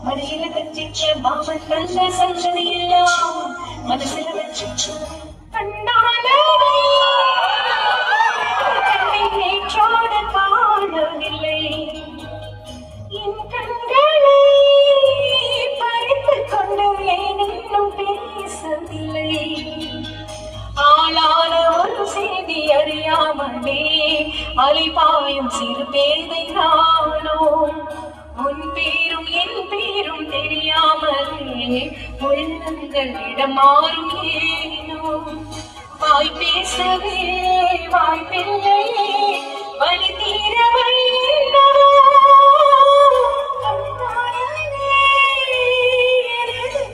மடியில கச்சிச்ச மாமன் நல்ல சங்கதி எல்லாம் மனசுல வச்சிச்சு கண்ணை நேற்றோட காணவில்லை என் கண்களை பறித்துக் கொண்டு ஏன் இன்னும் பேசவில்லை ஆளான ஒரு செய்தி அறியாமலே அலிபாயும் சிறு பேதை நானோ உன் பேரும் என் பேரும் தெரியாமலே உள்ளங்களிடம் மாறும் ஏனோ வாய் பேசவே வாய்ப்பில்லையே வலி தீர வழி என்னவோ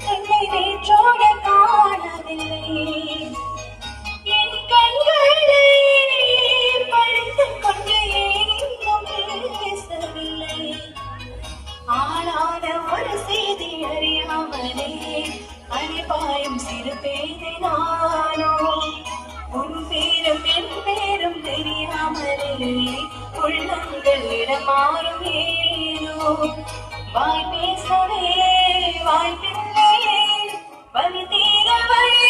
கண்ணை நேற்றோட காணவில்லை என் கண்களை பறித்துக் கொண்டு ஏன் இன்னும் பேசவில்லை ஆளான ஒரு செய்தி அறியாமலே அழிபாயும் சிறு பேதை நானோ உன் பேரும் என் பேரும் தெரியாமலே உள்ளங்களிடம் மாறும் ஏனோ வாய் பேசவே வாய்ப்பில்லையே வலி தீர வழி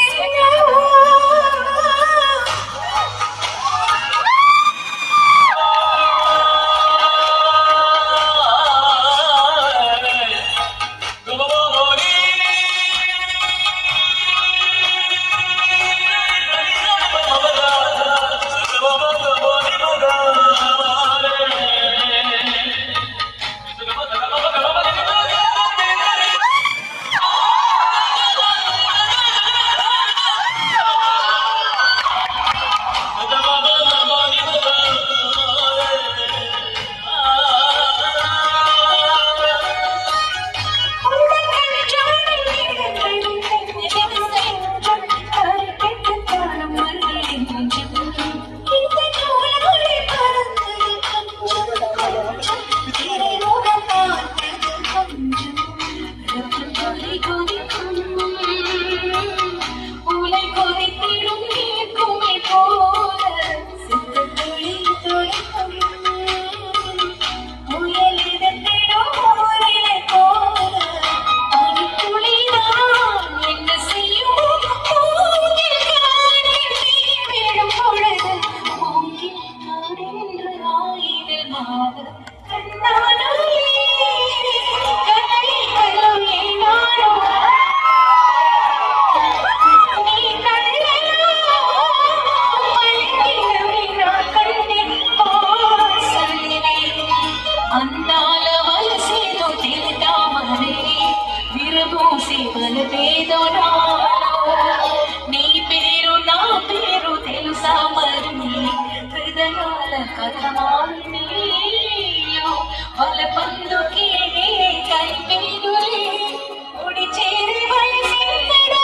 నీ పేరు నా పేరు తెలుసా మరి హృదయాల కథమాలి వాళ్ళ పందుకే కైపేదులే ఉడి చేరి వయసిందడా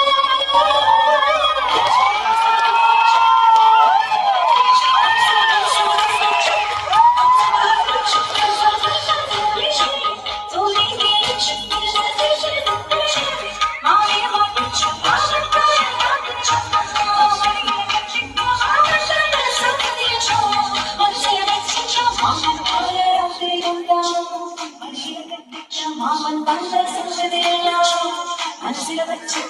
மாமன் தந்த செஞ்சதெல்லாம் மனசில வச்சு